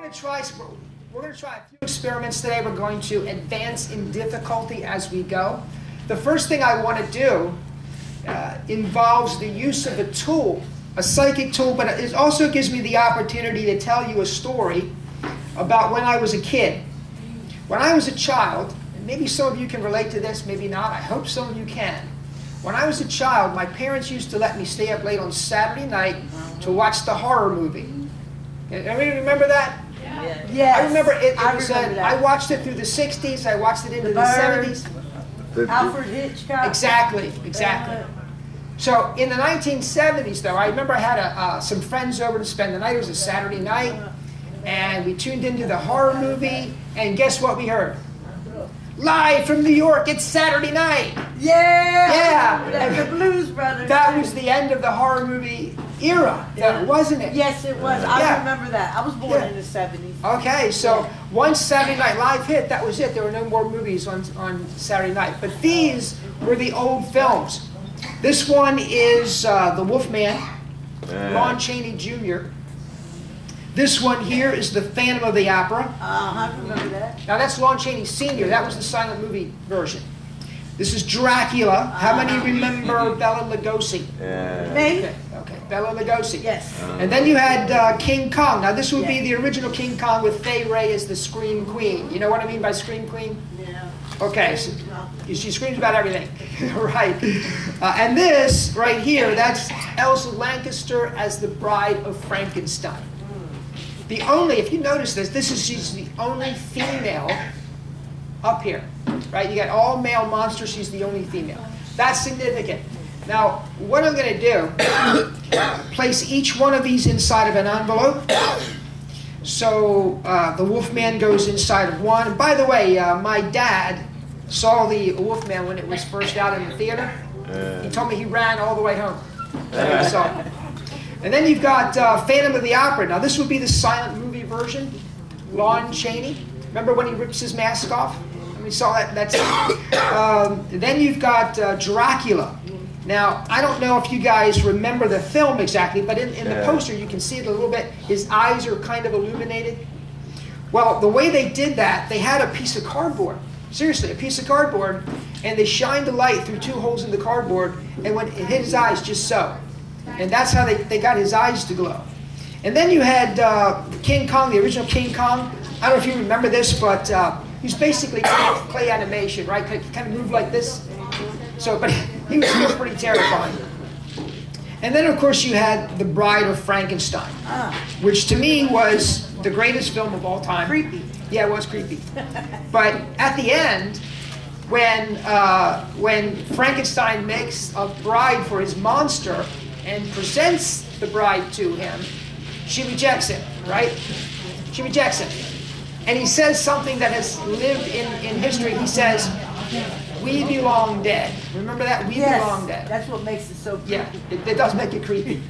We're going to try a few experiments today. We're going to advance in difficulty as we go. The first thing I want to do involves the use of a tool, a psychic tool, but it also gives me the opportunity to tell you a story about when I was a kid. When I was a child, and maybe some of you can relate to this, maybe not, I hope some of you can. When I was a child, my parents used to let me stay up late on Saturday night to watch the horror movie. Anybody remember that? Yeah. Yes. I remember it. I watched it through the 60s. I watched it into the 70s. Alfred Hitchcock. Exactly. So in the 1970s, though, I remember I had some friends over to spend the night. It was a Saturday night. And we tuned into the horror movie. And guess what we heard? Live from New York, it's Saturday night. Yeah. The Blues Brothers. That was the end of the horror movie era, wasn't it? Yes, it was. I remember that. I was born in the 70s. Okay, so once Saturday Night Live hit, that was it. There were no more movies on Saturday night. But these were the old films. This one is The Wolfman, Lon Chaney Jr. This one here is The Phantom of the Opera. I remember that. Now that's Lon Chaney Sr. That was the silent movie version. This is Dracula. How many remember Bela Lugosi? Me? Okay, Bela Lugosi. Yes. And then you had King Kong. Now this would be the original King Kong with Fay Wray as the Scream Queen. You know what I mean by Scream Queen? Yeah. Okay, so she screams about everything. Right. And this right here, that's Elsa Lanchester as the Bride of Frankenstein. The only, if you notice this, she's the only female up here, right? You got all male monsters, she's the only female. That's significant. Now, what I'm going to do, place each one of these inside of an envelope. So the Wolfman goes inside of one. And by the way, my dad saw the Wolfman when it was first out in the theater. He told me he ran all the way home. So, and then you've got Phantom of the Opera. Now this would be the silent movie version. Lon Chaney. Remember when he rips his mask off? We saw that. That's then you've got Dracula. Now I don't know if you guys remember the film exactly, but in the poster you can see it a little bit. His eyes are kind of illuminated. Well, the way they did that, they had a piece of cardboard. Seriously, a piece of cardboard, and they shined the light through 2 holes in the cardboard, and when it hit his eyes, just so. And that's how they got his eyes to glow. And then you had King Kong, the original King Kong. I don't know if you remember this, but he's basically clay animation, right? Kind of moved like this. So, but he was still pretty terrifying. And then, of course, you had The Bride of Frankenstein, which to me was the greatest film of all time. Creepy. Yeah, it was creepy. But at the end, when Frankenstein makes a bride for his monster and presents the bride to him, she rejects him, right? She rejects him. And he says something that has lived in history. He says, "We belong dead." Remember that? We belong dead. That's what makes it so creepy. Yeah, it does make it creepy.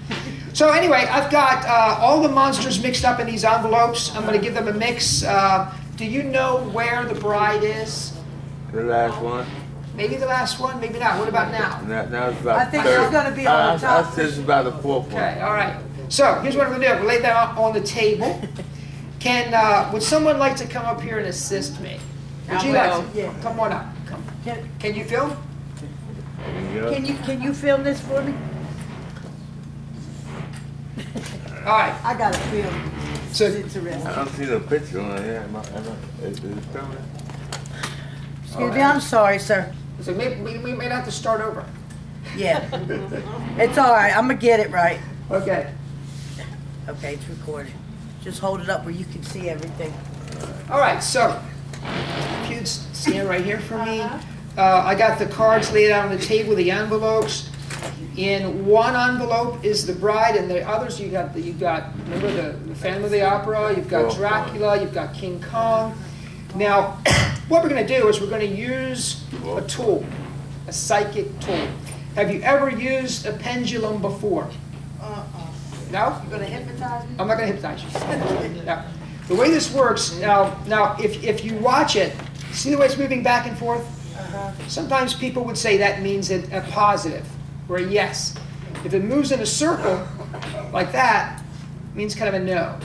So anyway, I've got all the monsters mixed up in these envelopes. I'm going to give them a mix. Do you know where the bride is? The last one. Maybe the last one, maybe not. What about now? Now it's about I think it's going to be on the top. This is about the 4th one. Okay, all right. So here's what I'm going to do. We'll lay that on the table. Would someone like to come up here and assist me? Would you like to? Yeah. Come on up. Come. Can you film? Can you film this for me? All right. I got to film. So It's interesting. I don't see the picture on here. Is it filming? Excuse me, I'm sorry, sir. So maybe we may have to start over. Yeah. It's all right. I'm going to get it right. Okay. Okay, it's recorded. Just hold it up where you can see everything. All right, so if you'd stand right here for me. I got the cards laid out on the table, the envelopes. In one envelope is the bride, and the others you got remember the Phantom of the Opera, you've got Dracula, you've got King Kong. Now, what we're going to do is we're going to use a tool, a psychic tool. Have you ever used a pendulum before? No? You going to hypnotize me? I'm not going to hypnotize you. No. The way this works, now if you watch it, see the way it's moving back and forth? Sometimes people would say that means a positive, or a yes. If it moves in a circle, like that, it means kind of a no.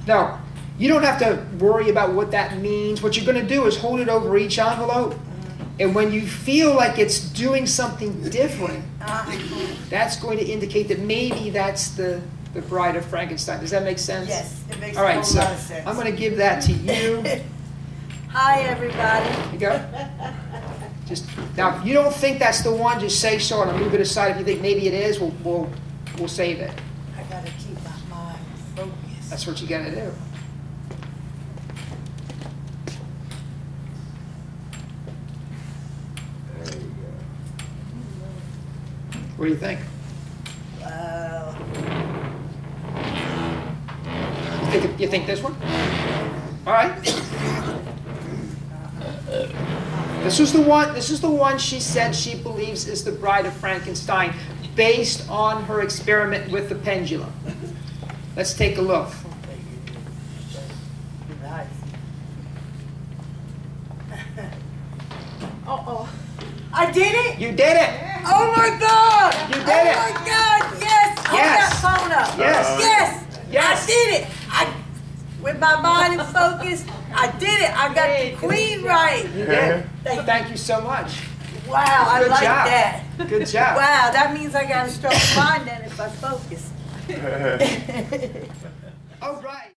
Now, you don't have to worry about what that means. What you're going to do is hold it over each envelope, and when you feel like it's doing something different, that's going to indicate that maybe that's the Bride of Frankenstein. Does that make sense? Yes, it makes All right, a whole so lot of sense. I'm going to give that to you. Hi, everybody. Here you go. Just now, if you don't think that's the one, just say so, and I'll move it aside. If you think maybe it is, we'll save it. I gotta keep my mind focused. That's what you got to do. There you go. What do you think? Wow. You think this one? All right. This is the one she said she believes is the Bride of Frankenstein, based on her experiment with the pendulum. Let's take a look. Uh-oh. I did it? You did it. Oh my God! You did oh it. Oh my God! Yes! Hold Yes. that phone up. Yes. Yes. Yes. I did it. With my mind and focus, I did it. I got the queen right. You did. Thank you so much. Wow, I Good like job. that. Good job. Wow, that means I got a strong mind then if I focus. Oh, right.